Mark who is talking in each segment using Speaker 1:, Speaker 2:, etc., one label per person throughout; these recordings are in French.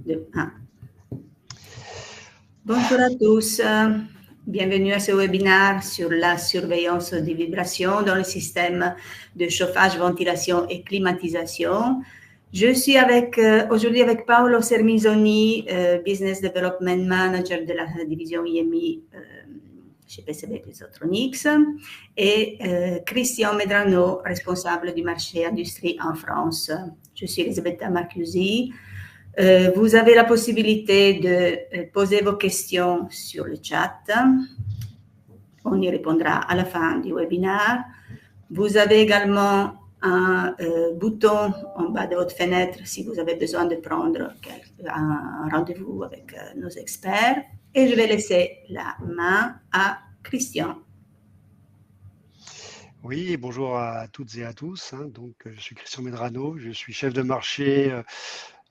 Speaker 1: 2, 1. Bonjour à tous, bienvenue à ce webinaire sur la surveillance des vibrations dans le système de chauffage, ventilation et climatisation. Je suis aujourd'hui avec Paolo Sermisoni, Business Development Manager de la division IMI chez PCB Piezotronics, et Christian Medrano, responsable du marché industrie en France. Je suis Elisabetta Marchiusi. Vous avez la possibilité de poser vos questions sur le chat. On y répondra à la fin du webinaire. Vous avez également un bouton en bas de votre fenêtre si vous avez besoin de prendre un rendez-vous avec nos experts. Et je vais laisser la main à Christian.
Speaker 2: Oui, bonjour à toutes et à tous. Donc, je suis Christian Medrano, je suis chef de marché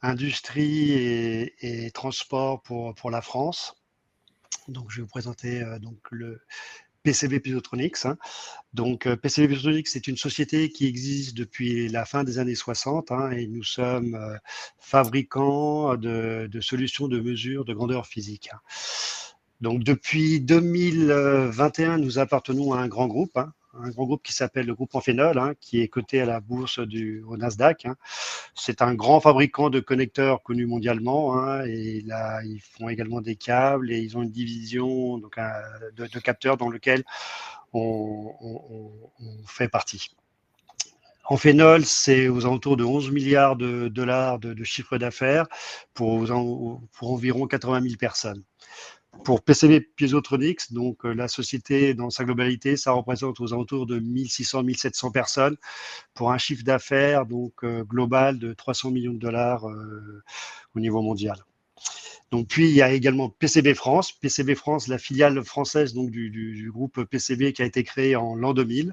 Speaker 2: industrie et transport pour la France. Donc, je vais vous présenter donc le PCB Piezotronics. Donc, PCB Piezotronics, c'est une société qui existe depuis la fin des années 60 et nous sommes fabricants de solutions de mesure de grandeur physique. Donc, depuis 2021, nous appartenons à un grand groupe qui s'appelle le groupe Amphenol, qui est coté à la bourse au Nasdaq. C'est un grand fabricant de connecteurs connu mondialement, et là, ils font également des câbles et ils ont une division donc, de capteurs dans lequel on fait partie. Amphenol, c'est aux alentours de 11 milliards de dollars de chiffre d'affaires pour environ 80 000 personnes. Pour PCB Piezotronics, donc la société dans sa globalité, ça représente aux alentours de 1600-1700 personnes pour un chiffre d'affaires donc global de 300 millions de dollars au niveau mondial. Donc puis il y a également PCB France, la filiale française donc du groupe PCB qui a été créé en l'an 2000.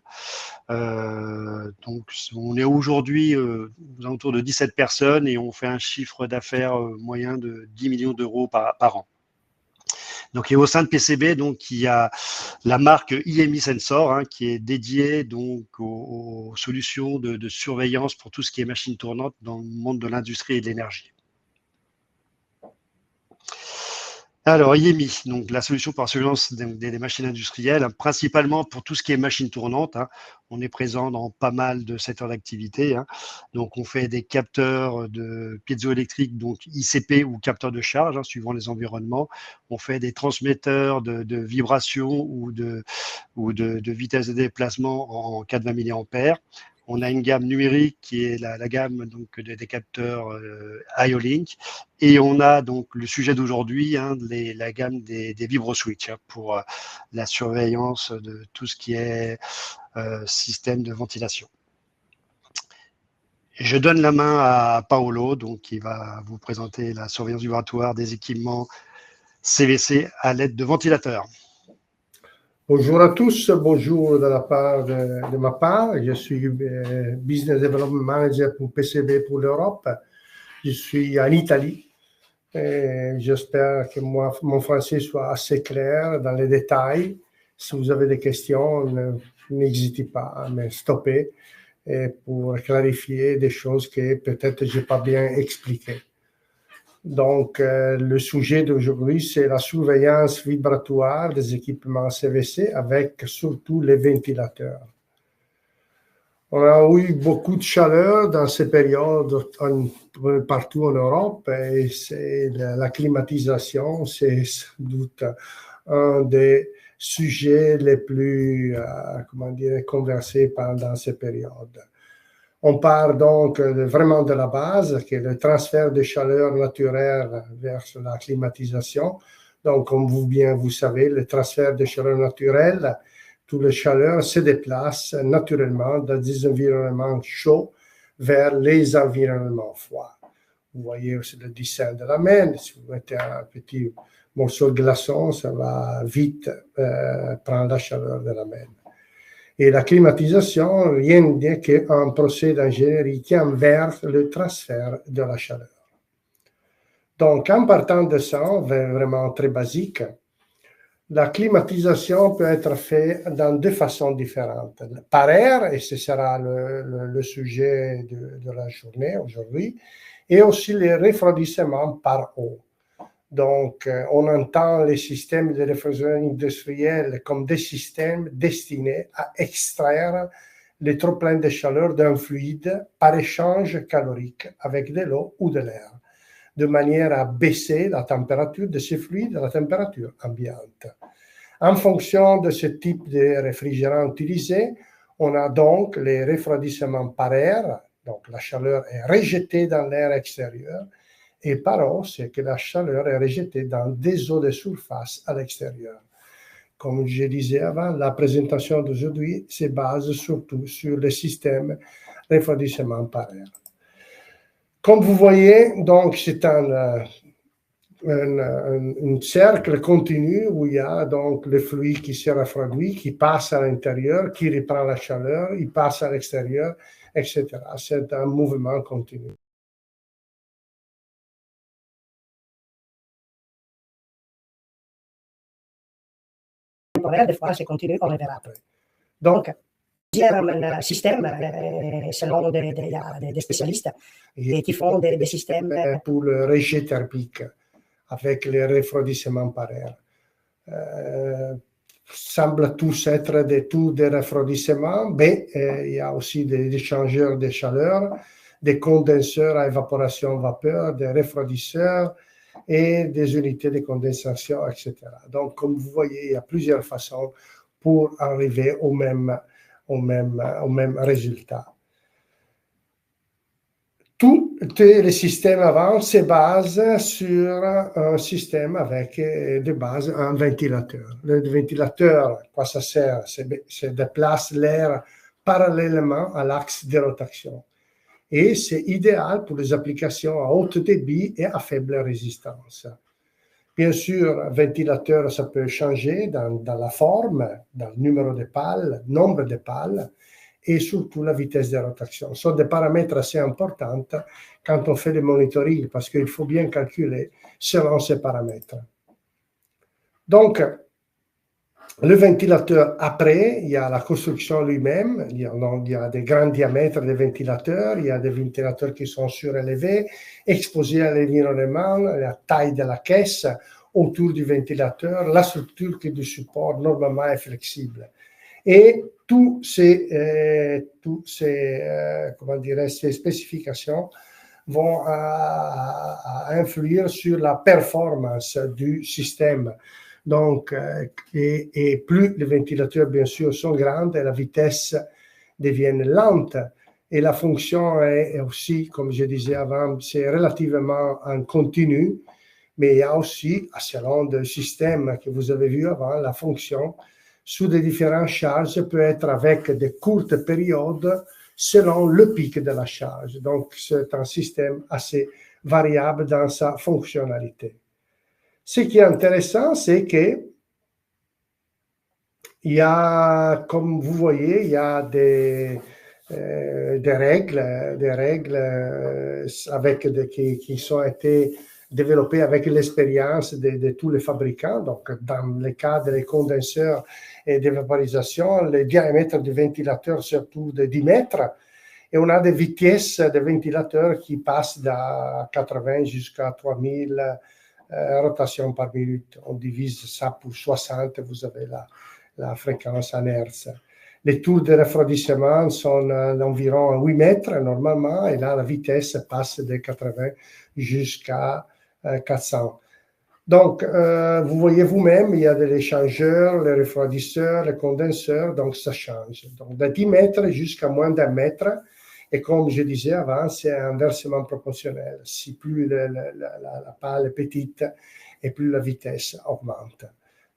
Speaker 2: Donc on est aujourd'hui aux alentours de 17 personnes et on fait un chiffre d'affaires moyen de 10 millions d'euros par an. Donc, et au sein de PCB, donc, il y a la marque IMI Sensor qui est dédiée donc aux solutions de surveillance pour tout ce qui est machines tournantes dans le monde de l'industrie et de l'énergie. Alors, IMI, donc la solution pour la surveillance des machines industrielles, principalement pour tout ce qui est machines tournantes. On est présent dans pas mal de secteurs d'activité. Donc, on fait des capteurs de piézoélectriques, donc ICP ou capteurs de charge, suivant les environnements. On fait des transmetteurs de vibration ou de vitesse de déplacement en 420 mA. On a une gamme numérique qui est la gamme donc des capteurs IO-Link, et on a donc le sujet d'aujourd'hui, la gamme des VibroSwitch pour la surveillance de tout ce qui est système de ventilation. Je donne la main à Paolo, donc qui va vous présenter la surveillance vibratoire des équipements CVC à l'aide de ventilateurs.
Speaker 3: Bonjour à tous, bonjour de ma part. Je suis Business Development Manager pour PCB pour l'Europe. Je suis en Italie. J'espère que mon français soit assez clair dans les détails. Si vous avez des questions, n'hésitez pas à me stopper pour clarifier des choses que peut-être je n'ai pas bien expliquées. Donc, le sujet d'aujourd'hui, c'est la surveillance vibratoire des équipements CVC avec surtout les ventilateurs. On a eu beaucoup de chaleur dans ces périodes partout en Europe et la climatisation, c'est sans doute un des sujets les plus, conversés pendant ces périodes. On part donc vraiment de la base, qui est le transfert de chaleur naturelle vers la climatisation. Donc, comme vous savez, le transfert de chaleur naturelle, toute la chaleur se déplace naturellement dans des environnements chauds vers les environnements froids. Vous voyez aussi le dessin de la Maine. Si vous mettez un petit morceau de glaçon, ça va vite prendre la chaleur de la Maine. Et la climatisation, rien n'est qu'un procès d'ingénierie qui inverse le transfert de la chaleur. Donc, en partant de ça, vraiment très basique, la climatisation peut être faite dans deux façons différentes. Par air, et ce sera le sujet de la journée aujourd'hui, et aussi les refroidissements par eau. Donc, on entend les systèmes de refroidissement industriel comme des systèmes destinés à extraire les trop-pleins de chaleur d'un fluide par échange calorique avec de l'eau ou de l'air, de manière à baisser la température de ce fluide à la température ambiante. En fonction de ce type de réfrigérant utilisé, on a donc les refroidissements par air, donc la chaleur est rejetée dans l'air extérieur, et par eau, c'est que la chaleur est rejetée dans des eaux de surface à l'extérieur. Comme je disais avant, la présentation d'aujourd'hui se base surtout sur le système refroidissement par air. Comme vous voyez, donc c'est un cercle continu où il y a donc le fluide qui se refroidit, qui passe à l'intérieur, qui reprend la chaleur, il passe à l'extérieur, etc. C'est un mouvement continu.
Speaker 4: Des fois, c'est continu, on le verra après. Donc, plusieurs systèmes, selon des spécialistes, qui font des systèmes
Speaker 3: pour le rejet thermique avec les refroidissements par air. Semblent tous être des tours de refroidissement, mais il y a aussi des échangeurs de chaleur, des condenseurs à évaporation vapeur, des refroidisseurs et des unités de condensation, etc. Donc, comme vous voyez, il y a plusieurs façons pour arriver au même résultat. Tous les systèmes avant se basent sur un système avec de base un ventilateur. Le ventilateur, quoi ça sert? C'est déplace l'air parallèlement à l'axe de rotation. Et c'est idéal pour les applications à haut débit et à faible résistance. Bien sûr, un ventilateur, ça peut changer dans la forme, dans le numéro de pales, nombre de pales, et surtout la vitesse de rotation. Ce sont des paramètres assez importants quand on fait le monitoring, parce qu'il faut bien calculer selon ces paramètres. Donc, le ventilateur, après, il y a la construction lui-même, il y a des grands diamètres de ventilateurs, il y a des ventilateurs qui sont surélevés, exposés à l'environnement, la taille de la caisse autour du ventilateur, la structure qui du support normalement est flexible. Et toutes ces spécifications vont influer sur la performance du système. Donc, et plus les ventilateurs, bien sûr, sont grands, et la vitesse devient lente. Et la fonction est aussi, comme je disais avant, c'est relativement en continu, mais il y a aussi, selon le système que vous avez vu avant, la fonction sous des différentes charges peut être avec des courtes périodes selon le pic de la charge. Donc, c'est un système assez variable dans sa fonctionnalité. Ce qui est intéressant, c'est que il y a, comme vous voyez, il y a des règles qui sont été développées avec l'expérience de tous les fabricants. Donc, dans le cas des condenseurs et de vaporisation, le diamètre du ventilateur c'est autour de 10 mètres. Et on a des vitesses de ventilateurs qui passent de 80 jusqu'à 3000 rotations par minute. On divise ça pour 60, vous avez la fréquence en hertz. Les tours de refroidissement sont d'environ 8 mètres normalement, et là la vitesse passe de 80 jusqu'à 400. Donc, vous voyez vous-même, il y a des échangeurs, les refroidisseurs, les condenseurs, donc ça change. Donc, de 10 mètres jusqu'à moins d'1 mètre. Et comme je disais avant, c'est inversement proportionnel. Si plus la pale est petite, et plus la vitesse augmente.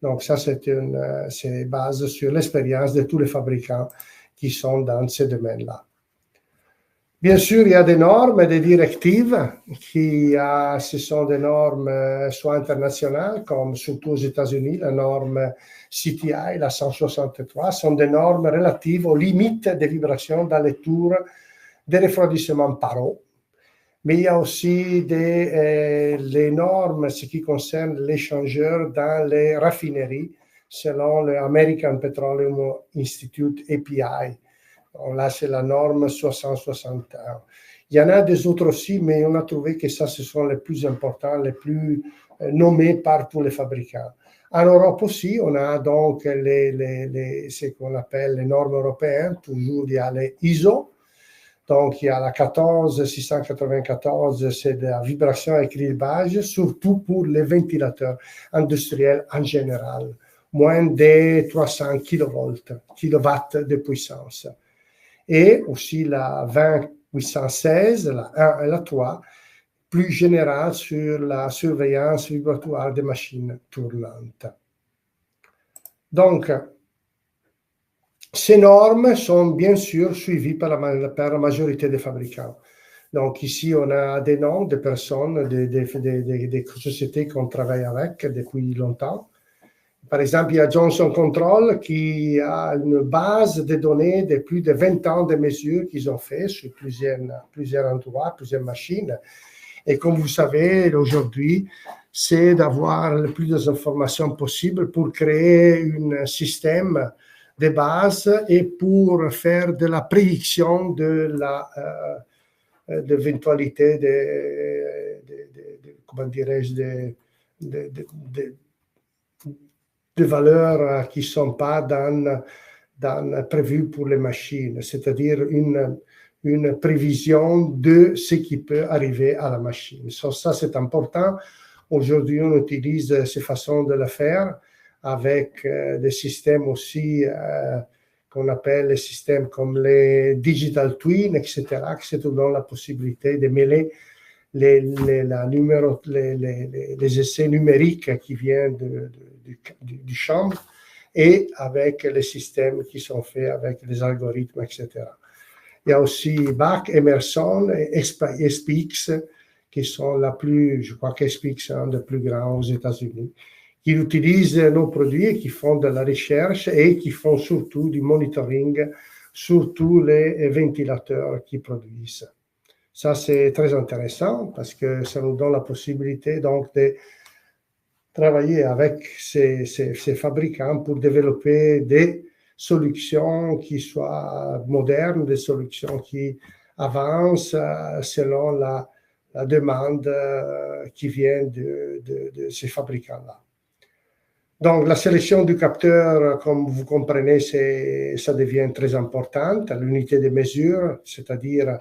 Speaker 3: Donc ça, c'est basé sur l'expérience de tous les fabricants qui sont dans ce domaine-là. Bien sûr, il y a des normes et des directives ce sont des normes soit internationales, comme surtout aux États-Unis, la norme CTI, la 163, sont des normes relatives aux limites des vibrations dans les tours de refroidissement par eau. Mais il y a aussi les normes, ce qui concerne l'échangeur dans les raffineries, selon l'American Petroleum Institute API. Donc là, c'est la norme 661. Il y en a des autres aussi, mais on a trouvé que ça, ce sont les plus importants, les plus nommés par tous les fabricants. En Europe aussi, on a donc ce qu'on appelle les normes européennes. Toujours, il y a les ISO. Donc, il y a la 14694, c'est de la vibration et clivage, surtout pour les ventilateurs industriels en général, moins de 300 kW de puissance. Et aussi la 20816, la 1 et la 3, plus générale sur la surveillance vibratoire des machines tournantes. Donc, ces normes sont bien sûr suivies par la majorité des fabricants. Donc ici, on a des noms de personnes, des sociétés qu'on travaille avec depuis longtemps. Par exemple, il y a Johnson Control qui a une base de données de plus de 20 ans de mesures qu'ils ont fait sur plusieurs endroits, plusieurs machines. Et comme vous savez, aujourd'hui, c'est d'avoir le plus d'informations possible pour créer un système de base et pour faire de la prédiction de l'éventualité comment dirais-je, de valeurs qui ne sont pas prévues pour les machines, c'est-à-dire une prévision de ce qui peut arriver à la machine. Ça, c'est important. Aujourd'hui, on utilise ces façons de le faire avec des systèmes aussi qu'on appelle les systèmes comme les digital twin, etc., qui te donnent la possibilité de mêler les essais numériques qui viennent du champ et avec les systèmes qui sont faits avec les algorithmes, etc. Il y a aussi Bach, Emerson et SPX qui sont la plus, je crois que SPX est un des plus grands aux États-Unis, qui utilisent nos produits et qui font de la recherche et qui font surtout du monitoring sur tous les ventilateurs qu'ils produisent. Ça, c'est très intéressant parce que ça nous donne la possibilité donc de travailler avec ces fabricants pour développer des solutions qui soient modernes, des solutions qui avancent selon la demande qui vient de ces fabricants-là. Donc, la sélection du capteur, comme vous comprenez, ça devient très importante. L'unité de mesure, c'est-à-dire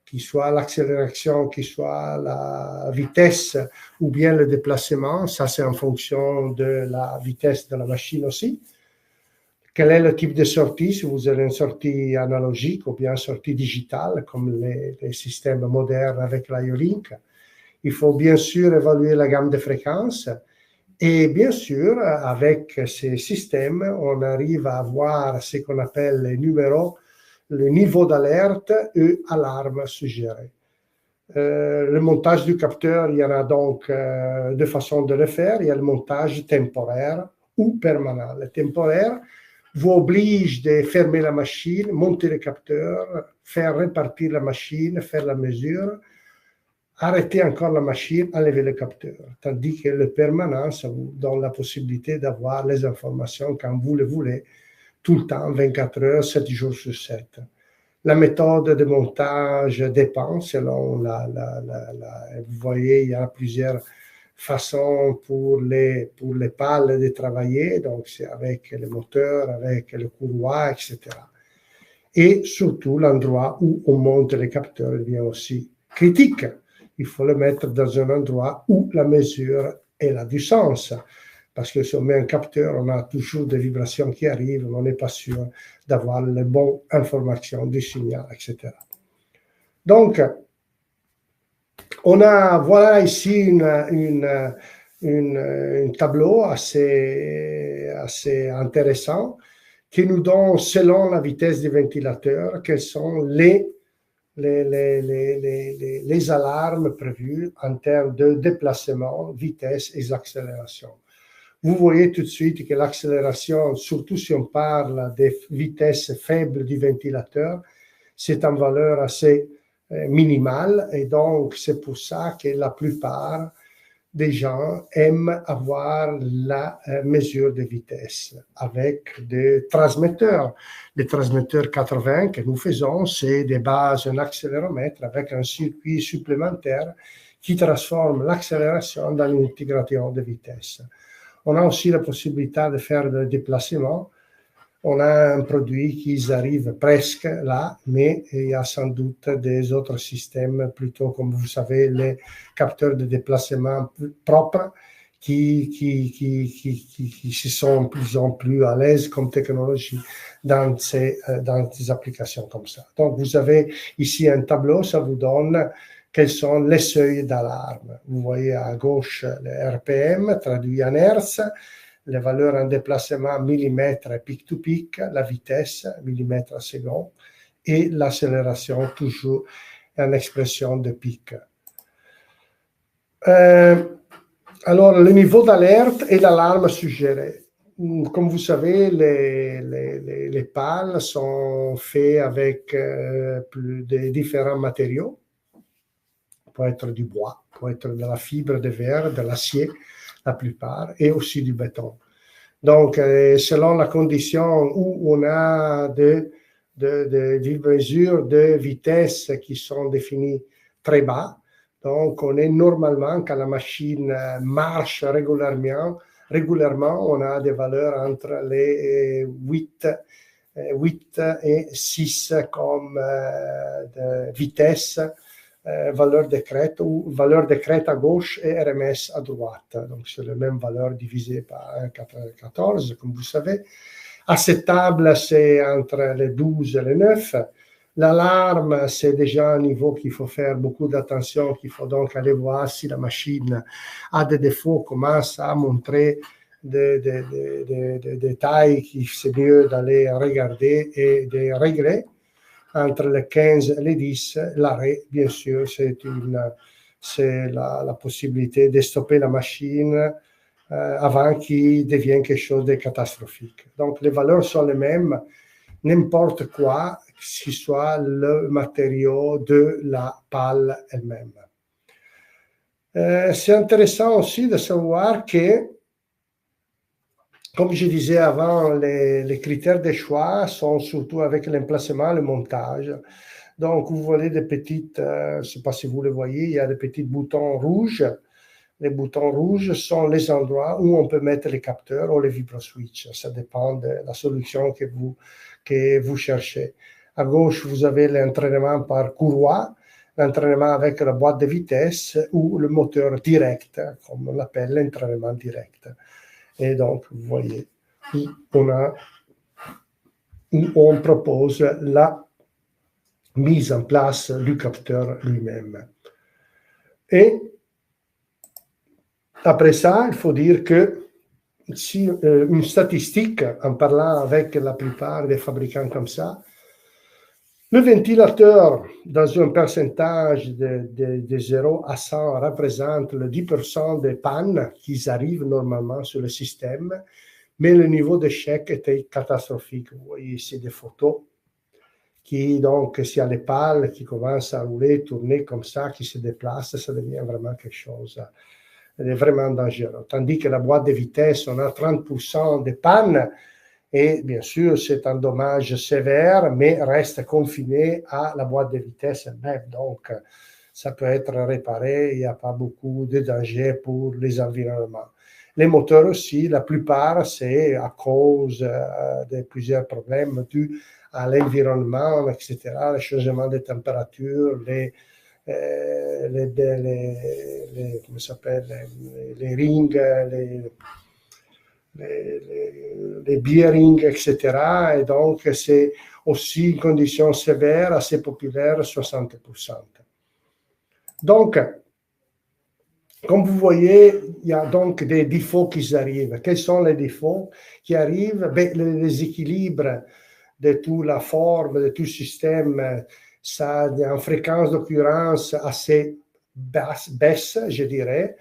Speaker 3: qu'il soit l'accélération, qu'il soit la vitesse ou bien le déplacement, ça c'est en fonction de la vitesse de la machine aussi. Quel est le type de sortie, si vous avez une sortie analogique ou bien une sortie digitale, comme les systèmes modernes avec l'IO-Link. Il faut bien sûr évaluer la gamme de fréquences. Et bien sûr, avec ces systèmes, on arrive à avoir ce qu'on appelle les numéros, le niveau d'alerte et alarme suggéré. Le montage du capteur, il y en a donc deux façons de le faire. Il y a le montage temporaire ou permanent. Le temporaire vous oblige de fermer la machine, monter le capteur, faire répartir la machine, faire la mesure, arrêter encore la machine, enlever le capteur. Tandis que le permanent, ça vous donne la possibilité d'avoir les informations quand vous le voulez, tout le temps, 24 heures, 7 jours sur 7. La méthode de montage dépend selon vous voyez, il y a plusieurs façons pour les pales de travailler, donc c'est avec le moteur, avec le courroie, etc. Et surtout, l'endroit où on monte les capteurs devient aussi critique. Il faut le mettre dans un endroit où la mesure elle a du sens. Parce que si on met un capteur, on a toujours des vibrations qui arrivent, on n'est pas sûr d'avoir les bonnes informations du signal, etc. Donc, voilà ici un tableau assez intéressant qui nous donne, selon la vitesse du ventilateur, quelles sont les alarmes prévues en termes de déplacement, vitesse et accélération. Vous voyez tout de suite que l'accélération, surtout si on parle des vitesses faibles du ventilateur, c'est en valeur assez minimale et donc c'est pour ça que la plupart des gens aiment avoir la mesure de vitesse avec des transmetteurs. Les transmetteurs 80 que nous faisons, c'est des bases en accéléromètre avec un circuit supplémentaire qui transforme l'accélération dans une intégration de vitesse. On a aussi la possibilité de faire des déplacements. On a un produit qui arrive presque là, mais il y a sans doute des autres systèmes, plutôt comme vous savez, les capteurs de déplacement propres qui sont plus en plus à l'aise comme technologie dans ces applications comme ça. Donc, vous avez ici un tableau, ça vous donne quels sont les seuils d'alarme. Vous voyez à gauche le RPM, traduit en Hertz, les valeurs en déplacement millimètre pic-to-pic, la vitesse millimètre à seconde et l'accélération toujours en expression de pic. Alors, le niveau d'alerte et l'alarme suggérée. Comme vous savez, les pales sont faits avec différents matériaux. Peut être du bois, peut être de la fibre de verre, de l'acier, la plupart, et aussi du béton. Donc, selon la condition où on a des mesures de vitesse qui sont définies très bas, donc on est normalement, quand la machine marche régulièrement, on a des valeurs entre les 8 et 6 comme de vitesse, valeur de crête ou valeur de crête à gauche et RMS à droite. Donc, c'est la même valeur divisée par 1,14, comme vous savez. Acceptable, c'est entre les 12 et les 9. L'alarme, c'est déjà un niveau qu'il faut faire beaucoup d'attention, qu'il faut donc aller voir si la machine a des défauts, commence à montrer des détails qu'il c'est mieux d'aller regarder et de régler. Entre les 15 et les 10, l'arrêt, bien sûr, c'est la possibilité de stopper la machine avant qu'il devienne quelque chose de catastrophique. Donc, les valeurs sont les mêmes, n'importe quoi, que soit le matériau de la pale elle-même. C'est intéressant aussi de savoir que, comme je disais avant, les critères de choix sont surtout avec l'emplacement, le montage. Donc, vous voyez des petites, je ne sais pas si vous les voyez, il y a des petits boutons rouges. Les boutons rouges sont les endroits où on peut mettre les capteurs ou les vibro-switch. Ça dépend de la solution que vous cherchez. À gauche, vous avez l'entraînement par courroie, l'entraînement avec la boîte de vitesse ou le moteur direct, comme on l'appelle l'entraînement direct. Et donc, vous voyez, on propose la mise en place du capteur lui-même. Et après ça, il faut dire que si une statistique, en parlant avec la plupart des fabricants comme ça, le ventilateur, dans un pourcentage de 0 à 100, représente le 10% des pannes qui arrivent normalement sur le système, mais le niveau d'échec était catastrophique. Vous voyez ici des photos qui, donc, s'il y a les pales qui commencent à rouler, tourner comme ça, qui se déplacent, ça devient vraiment quelque chose de vraiment dangereux. Tandis que la boîte de vitesse, on a 30% de pannes, et bien sûr, c'est un dommage sévère, mais reste confiné à la boîte de vitesse elle-même. Donc, ça peut être réparé, il n'y a pas beaucoup de danger pour les environnements. Les moteurs aussi, la plupart, c'est à cause de plusieurs problèmes dus à l'environnement, etc., le changement de température, les rings, les bearings, etc. Et donc, c'est aussi une condition sévère, assez populaire, 60%. Donc, comme vous voyez, il y a donc des défauts qui arrivent. Quels sont les défauts qui arrivent? Le déséquilibre de toute la forme, de tout le système, ça a une fréquence d'occurrence assez baisse, je dirais.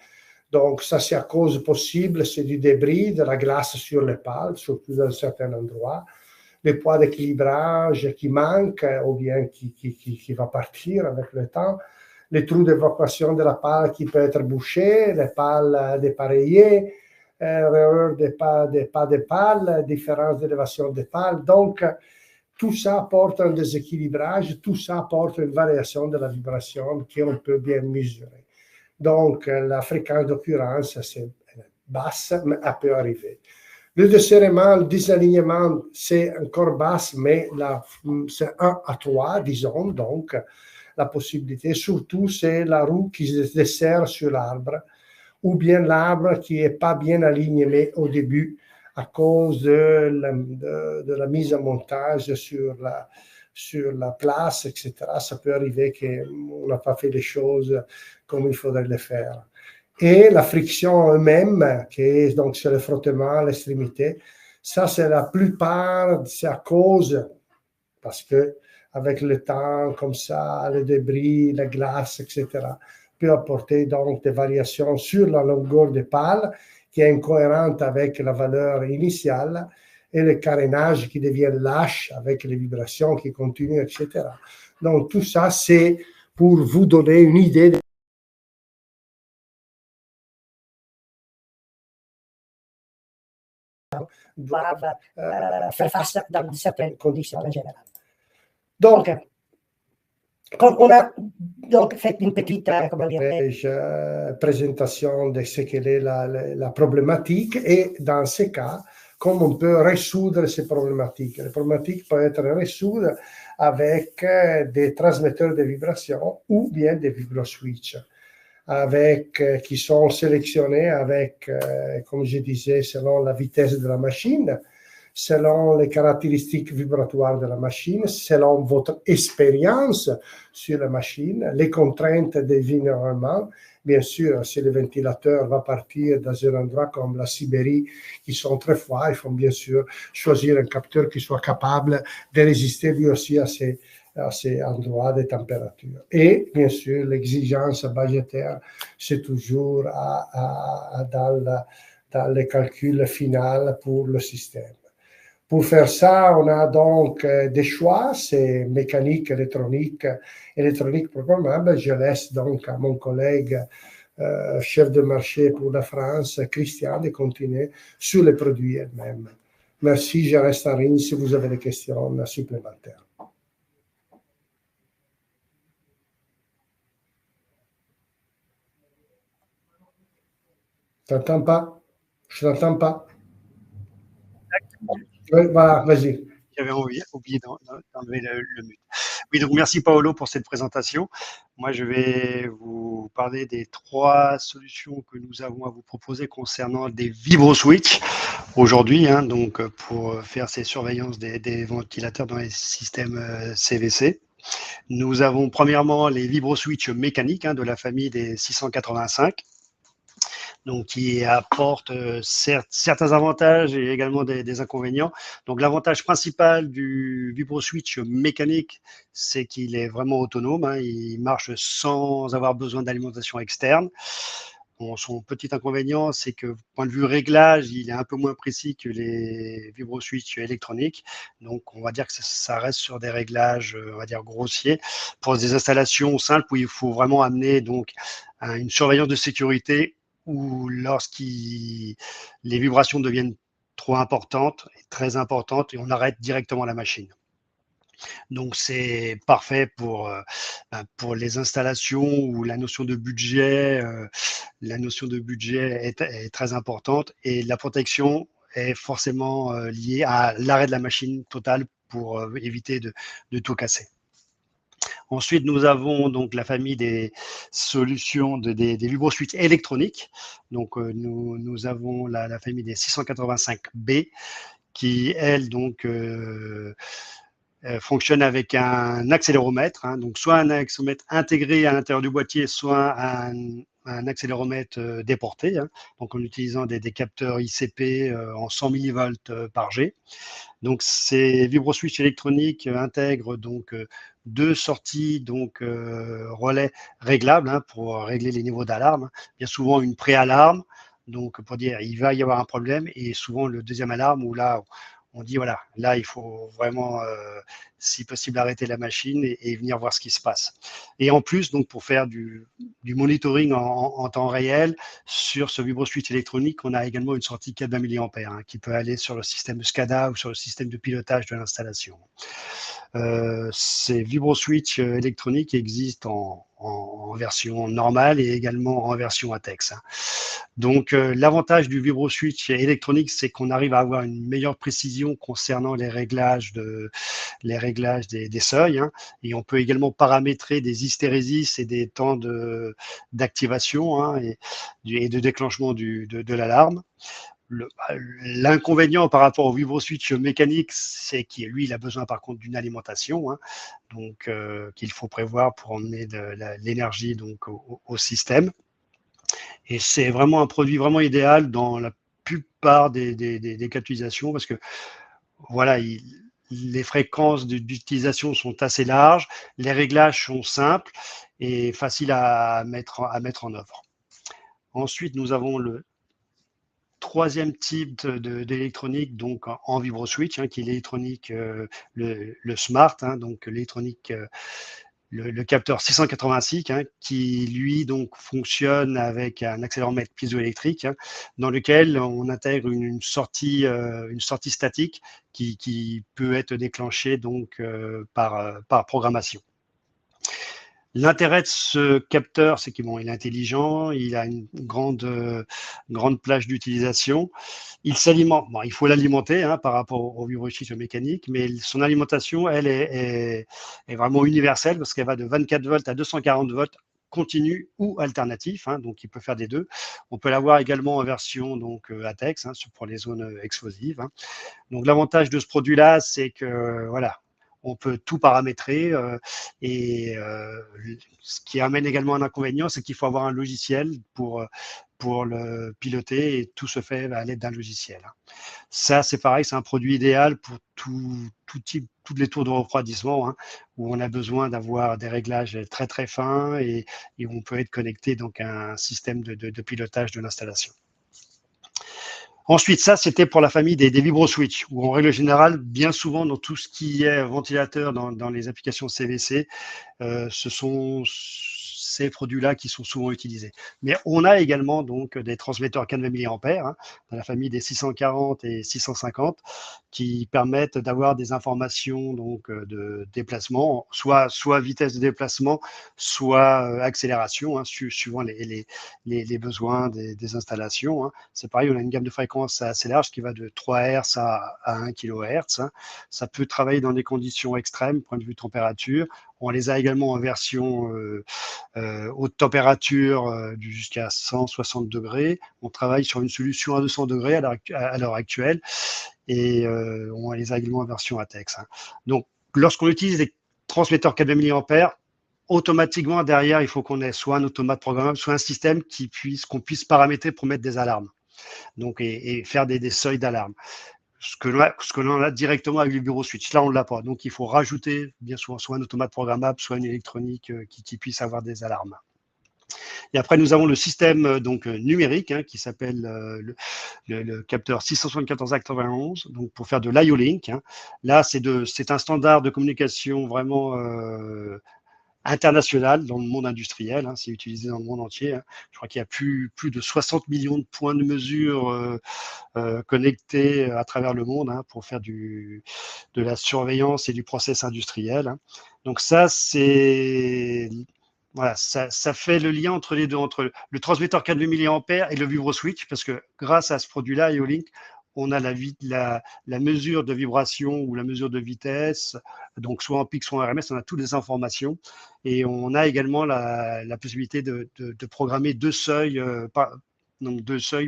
Speaker 3: Donc, ça, c'est à cause possible, c'est du débris, de la glace sur les pales, surtout dans certains endroits. Les poids d'équilibrage qui manquent ou bien qui va partir avec le temps. les trous d'évacuation de la pale qui peut être bouché, les pales dépareillées, erreur des pas de pale, différence d'élévation des pales. Donc, tout ça apporte un déséquilibrage, tout ça apporte une variation de la vibration qu'on peut bien mesurer. Donc, la fréquence d'occurrence, c'est basse, mais elle peut arriver. Le desserrement, le désalignement, c'est encore basse, mais c'est 1 à 3, disons. Donc, la possibilité, surtout, c'est la roue qui se desserre sur l'arbre, ou bien l'arbre qui n'est pas bien aligné au début à cause de la mise en montage sur la place, etc. Ça peut arriver qu'on n'a pas fait les choses comme il faudrait les faire. Et la friction elle-même, qui est donc sur le frottement, l'extrémité, ça c'est la plupart, c'est à cause, parce que avec le temps, comme ça, les débris, la glace, etc., peut apporter donc des variations sur la longueur des pales qui est incohérente avec la valeur initiale et le carénage qui devient lâche avec les vibrations qui continuent, etc. Donc tout ça, c'est pour vous donner une idée
Speaker 4: doivent faire face dans certaines conditions en général. Donc, comme on a donc fait une petite
Speaker 3: présentation de ce qu'est la problématique et dans ce cas, comment on peut résoudre ces problématiques. Les problématiques peuvent être résolues avec des transmetteurs de vibrations ou bien des vibroswitch qui sont sélectionnés avec, comme je disais, selon la vitesse de la machine, selon les caractéristiques vibratoires de la machine, selon votre expérience sur la machine, les contraintes des environnements. Bien sûr, si le ventilateur va partir dans un endroit comme la Sibérie, qui sont très froids, il faut bien sûr choisir un capteur qui soit capable de résister lui aussi à ces endroits de température. Et bien sûr, l'exigence budgétaire, c'est toujours dans le calcul final pour le système. Pour faire ça, on a donc des choix, c'est mécanique, électronique programmable. Je laisse donc à mon collègue chef de marché pour la France, Christian, de continuer sur les produits eux-mêmes. Merci, je reste en ligne si vous avez des questions supplémentaires. Je t'entends pas. Je t'entends pas. Oui, voilà, vas-y.
Speaker 2: J'avais oublié d'enlever le mute. Oui, donc merci Paolo pour cette présentation. Moi, je vais vous parler des 3 solutions que nous avons à vous proposer concernant des vibroswitch aujourd'hui, donc pour faire ces surveillances des ventilateurs dans les systèmes CVC. Nous avons premièrement les vibroswitch mécaniques de la famille des 685. Donc, qui apporte certains avantages et également des inconvénients. Donc, l'avantage principal du vibroswitch mécanique, c'est qu'il est vraiment autonome. Il marche sans avoir besoin d'alimentation externe. Bon, son petit inconvénient, c'est que, point de vue réglage, il est un peu moins précis que les vibroswitch électroniques. Donc, on va dire que ça reste sur des réglages, on va dire, grossiers. Pour des installations simples où il faut vraiment amener donc une surveillance de sécurité ou les vibrations deviennent trop importantes, très importantes, et on arrête directement la machine. Donc, c'est parfait pour les installations où la notion de budget est très importante et la protection est forcément liée à l'arrêt de la machine totale pour éviter de tout casser. Ensuite, nous avons donc la famille des solutions des vibroswitch électroniques. Donc, nous avons la famille des 685B qui, elle, donc, fonctionne avec un accéléromètre, donc soit un accéléromètre intégré à l'intérieur du boîtier, soit un accéléromètre déporté, donc en utilisant des capteurs ICP en 100 millivolts par G. Donc, ces vibroswitch électroniques intègrent donc 2 sorties relais réglables pour régler les niveaux d'alarme. Bien souvent une préalarme, donc pour dire il va y avoir un problème, et souvent le deuxième alarme où là on dit voilà, là il faut vraiment, si possible, arrêter la machine et venir voir ce qui se passe. Et en plus, donc pour faire du monitoring en temps réel sur ce VibroSwitch électronique, on a également une sortie 420 mAh qui peut aller sur le système SCADA ou sur le système de pilotage de l'installation. Ces VibroSwitch électroniques existent en version normale et également en version ATEX. Donc, l'avantage du VibroSwitch électronique, c'est qu'on arrive à avoir une meilleure précision concernant les réglages des seuils, et on peut également paramétrer des hystérésis et des temps d'activation et de déclenchement de l'alarme. L'inconvénient par rapport au VibroSwitch mécanique, c'est qu'il a besoin par contre d'une alimentation, donc qu'il faut prévoir pour emmener de l'énergie donc au système. Et c'est vraiment un produit vraiment idéal dans la plupart des cas d'utilisation parce que voilà, les fréquences d'utilisation sont assez larges, les réglages sont simples et faciles à mettre en œuvre. Ensuite, nous avons le troisième type d'électronique, donc en VibroSwitch, qui est l'électronique, le Smart, donc l'électronique, le capteur 686, qui lui donc fonctionne avec un accéléromètre piézoélectrique, dans lequel on intègre une sortie statique qui peut être déclenchée donc par programmation. L'intérêt de ce capteur, c'est qu'il est intelligent, il a une grande plage d'utilisation. Il s'alimente, il faut l'alimenter par rapport au VibroSwitch mécanique, mais son alimentation, elle est vraiment universelle parce qu'elle va de 24 volts à 240 volts continu ou alternatif, donc il peut faire des deux. On peut l'avoir également en version donc ATEX, pour les zones explosives. Donc l'avantage de ce produit-là, c'est que voilà, on peut tout paramétrer ce qui amène également un inconvénient, c'est qu'il faut avoir un logiciel pour le piloter et tout se fait à l'aide d'un logiciel. Ça, c'est pareil, c'est un produit idéal pour toutes les tours de refroidissement où on a besoin d'avoir des réglages très très fins et où on peut être connecté donc à un système de pilotage de l'installation. Ensuite, ça, c'était pour la famille des VibroSwitch, où en règle générale, bien souvent, dans tout ce qui est ventilateur, dans les applications CVC, ce sont ces produits-là qui sont souvent utilisés. Mais on a également donc des transmetteurs 420 mAh, dans la famille des 640 et 650, qui permettent d'avoir des informations donc de déplacement, soit vitesse de déplacement, soit accélération, suivant les besoins des installations. C'est pareil, on a une gamme de fréquences assez large qui va de 3 Hz à 1 kHz. Ça peut travailler dans des conditions extrêmes, point de vue température. On les a également en version haute température jusqu'à 160 degrés. On travaille sur une solution à 200 degrés à l'heure actuelle et on les a également en version ATEX. Donc, lorsqu'on utilise des transmetteurs 420 mAh, automatiquement derrière, il faut qu'on ait soit un automate programmable, soit un système qu'on puisse paramétrer pour mettre des alarmes. Donc, et faire des seuils d'alarme. Ce que l'on a directement avec le VibroSwitch. Là, on ne l'a pas. Donc, il faut rajouter, bien souvent, soit un automate programmable, soit une électronique qui puisse avoir des alarmes. Et après, nous avons le système donc numérique qui s'appelle le capteur 674-91, donc pour faire de l'IO-Link. Là, c'est un standard de communication vraiment international dans le monde industriel, c'est utilisé dans le monde entier. Je crois qu'il y a plus de 60 millions de points de mesure connectés à travers le monde pour faire de la surveillance et du process industriel. Donc ça, voilà, ça fait le lien entre les deux, entre le transmetteur 420 mAh et le VibroSwitch, parce que grâce à ce produit-là, IO-Link, on a la mesure de vibration ou la mesure de vitesse, donc soit en pic, soit en RMS, on a toutes les informations. Et on a également la possibilité de programmer deux seuils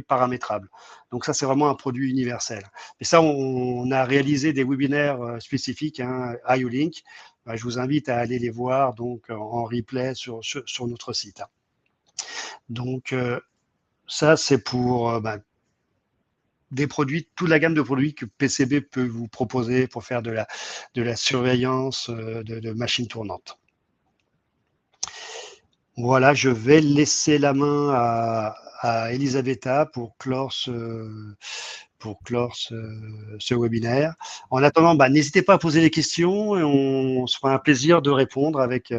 Speaker 2: paramétrables. Donc ça, c'est vraiment un produit universel. Et ça, on a réalisé des webinaires spécifiques, IO-Link. Je vous invite à aller les voir donc en replay sur notre site. Donc ça, c'est pour des produits, toute la gamme de produits que PCB peut vous proposer pour faire de la surveillance de machines tournantes. Voilà, je vais laisser la main à Elisabetta pour clore ce webinaire. En attendant, n'hésitez pas à poser des questions et on se fera un plaisir de répondre avec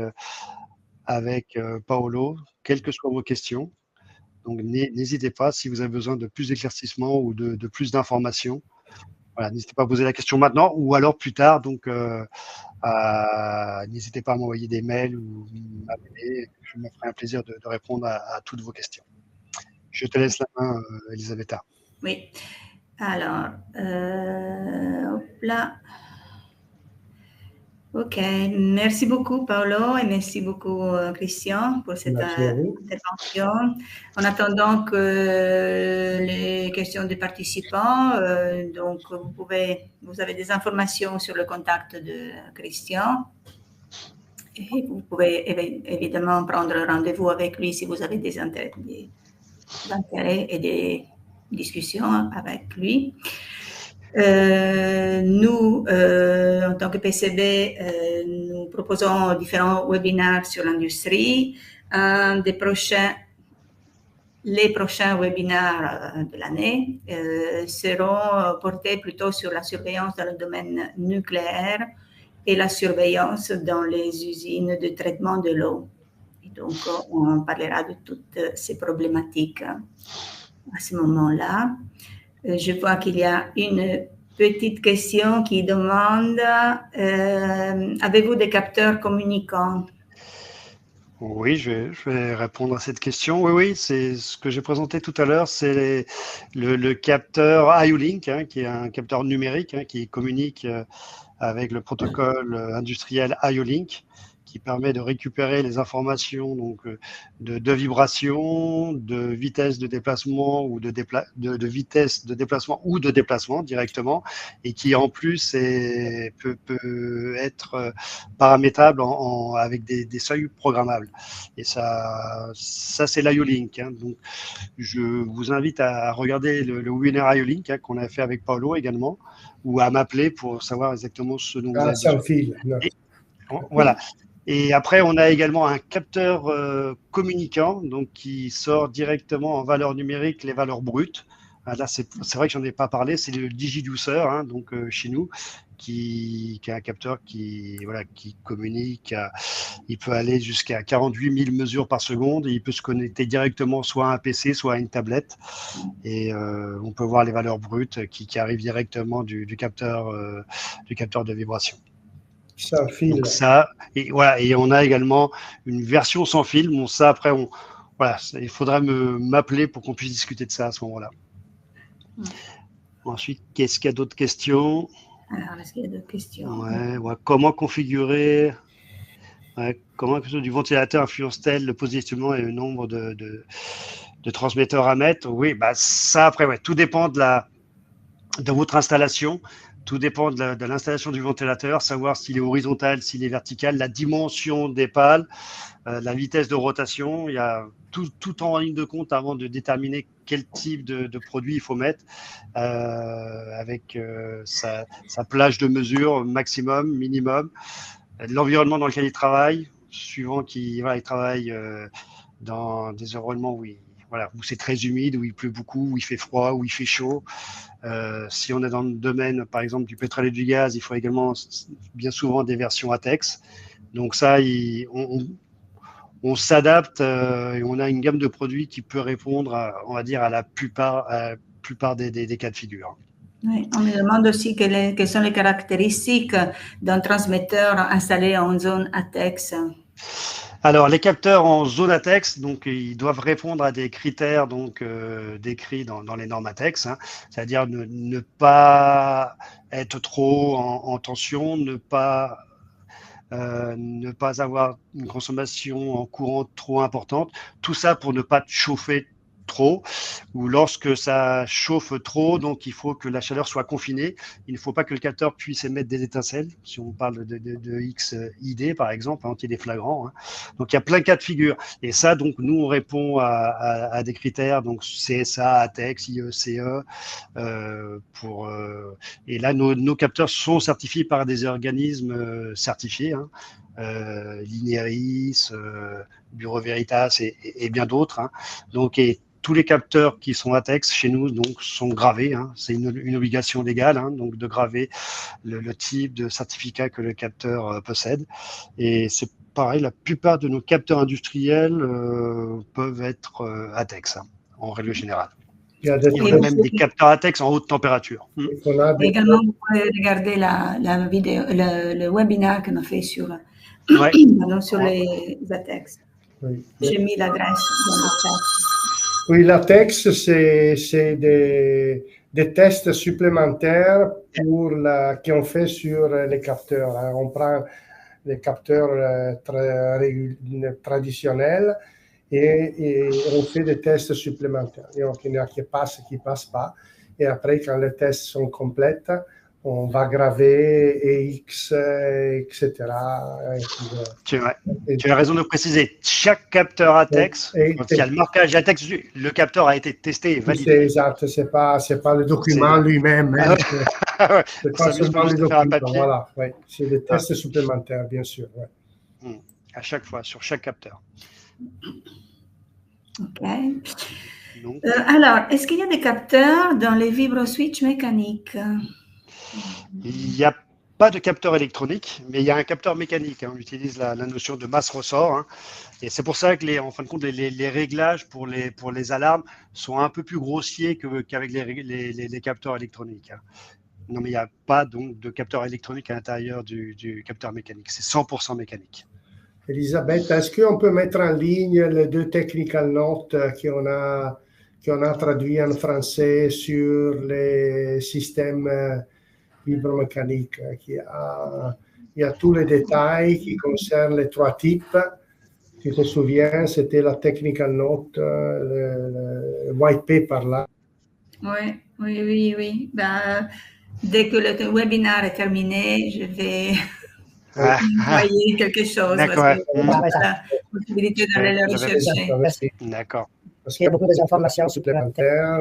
Speaker 2: Paolo, quelles que soient vos questions. Donc, n'hésitez pas si vous avez besoin de plus d'éclaircissements ou de plus d'informations. Voilà, n'hésitez pas à poser la question maintenant ou alors plus tard. Donc, n'hésitez pas à m'envoyer des mails ou m'appeler. Je me ferai un plaisir de répondre à toutes vos questions. Je te laisse la main, Elisabetta.
Speaker 1: Oui. Alors, hop là. Ok, merci beaucoup Paolo et merci beaucoup Christian pour cette intervention. En attendant que les questions des participants, donc vous avez des informations sur le contact de Christian et vous pouvez évidemment prendre rendez-vous avec lui si vous avez des intérêts et des discussions avec lui. Nous, en tant que PCB, nous proposons différents webinaires sur l'industrie. Les prochains webinaires de l'année seront portés plutôt sur la surveillance dans le domaine nucléaire et la surveillance dans les usines de traitement de l'eau. Et donc, on parlera de toutes ces problématiques à ce moment-là. Je vois qu'il y a une petite question qui demande avez-vous des capteurs communicants?
Speaker 2: Oui, je vais répondre à cette question. Oui, c'est ce que j'ai présenté tout à l'heure, c'est le capteur IO-Link, qui est un capteur numérique qui communique avec le protocole industriel IO-Link, qui permet de récupérer les informations donc, de vibration, de vitesse de déplacement ou de vitesse de déplacement ou de déplacement directement, et qui en plus peut être paramétrable avec des seuils programmables. Et ça c'est l'IO-Link. Donc, je vous invite à regarder le webinaire IO-Link qu'on a fait avec Paolo également, ou à m'appeler pour savoir exactement ce dont vous avez besoin.
Speaker 3: Sans fil.
Speaker 2: Voilà. Et après, on a également un capteur communicant, donc qui sort directement en valeur numérique les valeurs brutes. Là, c'est vrai que j'en ai pas parlé, c'est le DigiDouceur, donc chez nous, qui est un capteur qui communique. Il peut aller jusqu'à 48 000 mesures par seconde et il peut se connecter directement soit à un PC, soit à une tablette. Et on peut voir les valeurs brutes qui arrivent directement du capteur de vibration.
Speaker 3: Sans fil.
Speaker 2: Donc ça, et voilà, et on a également une version sans fil. Bon, ça après, il faudra m'appeler pour qu'on puisse discuter de ça à ce moment-là. Ensuite, qu'est-ce qu'il y a d'autres questions?
Speaker 1: Alors, est-ce qu'il y a d'autres questions?
Speaker 2: Comment configurer du ventilateur influence-t-elle le positionnement et le nombre de transmetteurs à mettre? Oui, ça après, tout dépend de votre installation. Tout dépend de l'installation du ventilateur, savoir s'il est horizontal, s'il est vertical, la dimension des pales, la vitesse de rotation. Il y a tout en ligne de compte avant de déterminer quel type de produit il faut mettre avec sa plage de mesure maximum, minimum, l'environnement dans lequel il travaille, suivant qu'il travaille dans des environnements où c'est très humide, où il pleut beaucoup, où il fait froid, où il fait chaud. Si on est dans le domaine, par exemple, du pétrole et du gaz, il faut également bien souvent des versions ATEX. Donc ça, on s'adapte et on a une gamme de produits qui peut répondre, à la plupart des cas de figure.
Speaker 1: Oui, on me demande aussi quelles sont les caractéristiques d'un transmetteur installé en zone ATEX.
Speaker 2: Alors, les capteurs en zone ATEX, donc ils doivent répondre à des critères décrits dans les normes ATEX, c'est-à-dire ne pas être trop en tension, ne pas avoir une consommation en courant trop importante. Tout ça pour ne pas chauffer trop, ou lorsque ça chauffe trop, donc il faut que la chaleur soit confinée. Il ne faut pas que le capteur puisse émettre des étincelles, si on parle de XID par exemple, antidéflagrant. Donc il y a plein de cas de figure. Et ça, donc nous on répond à des critères, donc CSA, ATEX, IECE, et là nos capteurs sont certifiés par des organismes certifiés. l'Ineris, Bureau Veritas et bien d'autres. Hein. Donc, et tous les capteurs qui sont ATEX chez nous donc, sont gravés. Hein. C'est une obligation légale hein, donc de graver le type de certificat que le capteur possède. Et c'est pareil, la plupart de nos capteurs industriels peuvent être ATEX hein, en règle générale. Il y a même des capteurs ATEX en haute température.
Speaker 1: Également, vous pouvez regarder la vidéo, le webinaire qu'on a fait sur, sur les ATEX. Oui. J'ai mis l'adresse dans le chat.
Speaker 3: Oui, l'ATEX, c'est des tests supplémentaires qu'on fait sur les capteurs. Hein. On prend les capteurs traditionnels et on fait des tests supplémentaires. Donc, il y en a qui passent pas. Et après, quand les tests sont complets, on va graver EX, etc.
Speaker 2: Tu as raison de préciser. Chaque capteur ATEX, quand il y a le marquage ATEX, le capteur a été testé et validé.
Speaker 3: C'est exact. C'est pas le document lui-même. Hein. C'est pas seulement le document. Voilà. Ouais. C'est des tests supplémentaires, bien sûr. Ouais.
Speaker 2: À chaque fois, sur chaque capteur.
Speaker 1: OK. Alors, est-ce qu'il y a des capteurs dans les vibroswitches mécaniques?
Speaker 2: Il n'y a pas de capteur électronique, mais il y a un capteur mécanique. Hein. On utilise la notion de masse-ressort. Hein. Et c'est pour ça que, en fin de compte, les réglages pour les alarmes sont un peu plus grossiers qu'avec les capteurs électroniques. Hein. Non, mais il n'y a pas donc de capteur électronique à l'intérieur du capteur mécanique. C'est 100% mécanique.
Speaker 3: Elisabeth, est-ce qu'on peut mettre en ligne les deux technical notes qu'on a traduit en français sur les systèmes vibromécaniques? Il y a tous les détails qui concernent les trois types. Tu te souviens, c'était la technical note, le white paper là.
Speaker 1: Oui. Ben, dès que le webinaire est terminé, je vais envoyer quelque chose.
Speaker 2: D'accord.
Speaker 1: Parce que la possibilité d'aller le rechercher.
Speaker 3: Merci.
Speaker 2: D'accord.
Speaker 3: Parce qu'il y a beaucoup d'informations supplémentaires.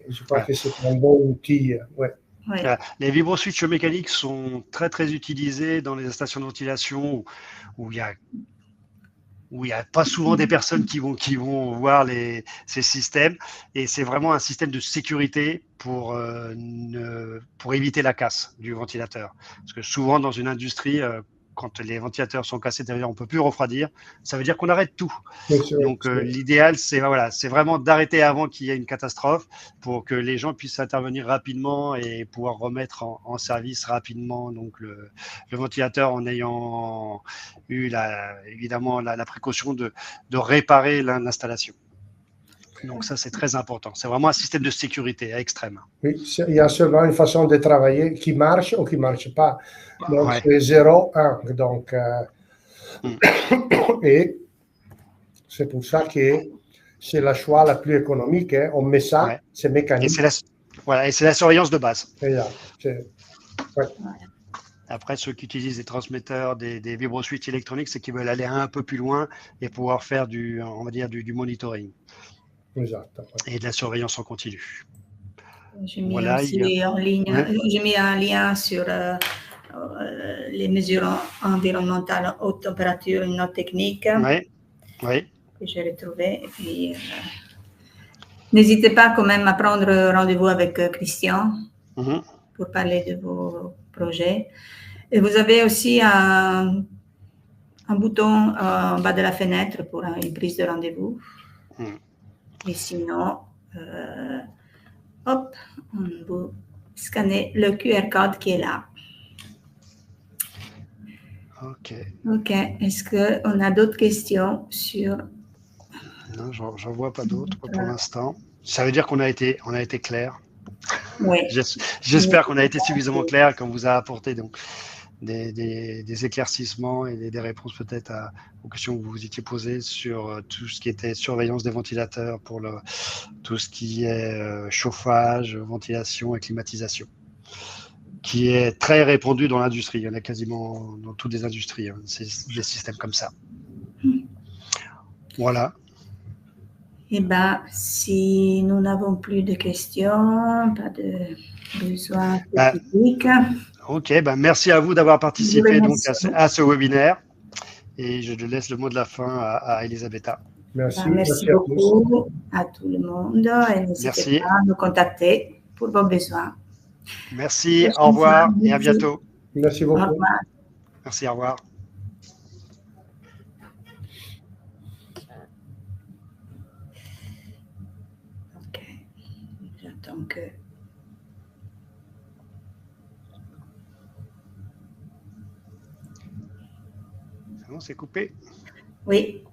Speaker 3: Je crois que c'est un bon outil. Ouais.
Speaker 2: Les vibroswitches mécaniques sont très très utilisés dans les stations de ventilation où il y a pas souvent des personnes qui vont voir ces systèmes, et c'est vraiment un système de sécurité pour éviter la casse du ventilateur. Parce que souvent dans une industrie, quand les ventilateurs sont cassés derrière, on ne peut plus refroidir, ça veut dire qu'on arrête tout. Donc l'idéal, c'est vraiment d'arrêter avant qu'il y ait une catastrophe pour que les gens puissent intervenir rapidement et pouvoir remettre en service rapidement donc le ventilateur, en ayant eu évidemment la précaution de réparer l'installation. Donc ça, c'est très important. C'est vraiment un système de sécurité extrême.
Speaker 3: Oui, il y a seulement une façon de travailler qui marche ou qui ne marche pas. Donc c'est 0-1. Donc, et c'est pour ça que c'est le choix la plus économique. Hein. On met ça, c'est mécanique.
Speaker 2: Et c'est la surveillance de base.
Speaker 3: Après,
Speaker 2: ceux qui utilisent des transmetteurs, des vibroswitches électroniques, c'est qu'ils veulent aller un peu plus loin et pouvoir faire du monitoring.
Speaker 3: Exact.
Speaker 2: Et de la surveillance en continu.
Speaker 1: J'ai mis j'ai mis un lien sur les mesures environnementales haute température, une note technique que j'ai retrouvée. Et puis, n'hésitez pas quand même à prendre rendez-vous avec Christian pour parler de vos projets. Et vous avez aussi un bouton en bas de la fenêtre pour une prise de rendez-vous. Et sinon, hop, vous scannez le QR code qui est là.
Speaker 2: OK.
Speaker 1: Est-ce qu'on a d'autres questions sur...
Speaker 2: Non, j'en vois pas d'autres pour l'instant. Ça veut dire qu'on a été clair.
Speaker 1: Oui.
Speaker 2: J'espère qu'on a été suffisamment clair, qu'on vous a apporté donc des éclaircissements et des réponses peut-être aux questions que vous vous étiez posées sur tout ce qui était surveillance des ventilateurs, pour tout ce qui est chauffage, ventilation et climatisation, qui est très répandu dans l'industrie. Il y en a quasiment dans toutes les industries. Hein. C'est des systèmes comme ça. Voilà.
Speaker 1: Eh bien, si nous n'avons plus de questions, pas de besoin spécifique.
Speaker 2: Ok, ben merci à vous d'avoir participé donc
Speaker 1: Merci.
Speaker 2: à ce webinaire. Et je laisse le mot de la fin à Elisabetta.
Speaker 3: Merci,
Speaker 1: Merci
Speaker 3: merci à tous.
Speaker 1: beaucoup à tout le monde et n'hésitez
Speaker 2: Merci.
Speaker 1: pas à nous contacter pour vos besoins.
Speaker 2: Merci, au revoir et à
Speaker 1: Merci.
Speaker 2: bientôt.
Speaker 3: Merci
Speaker 1: Au
Speaker 3: beaucoup.
Speaker 1: revoir.
Speaker 2: Merci, au revoir.
Speaker 1: Ok, j'attends que...
Speaker 2: C'est bon, c'est coupé.
Speaker 1: Oui.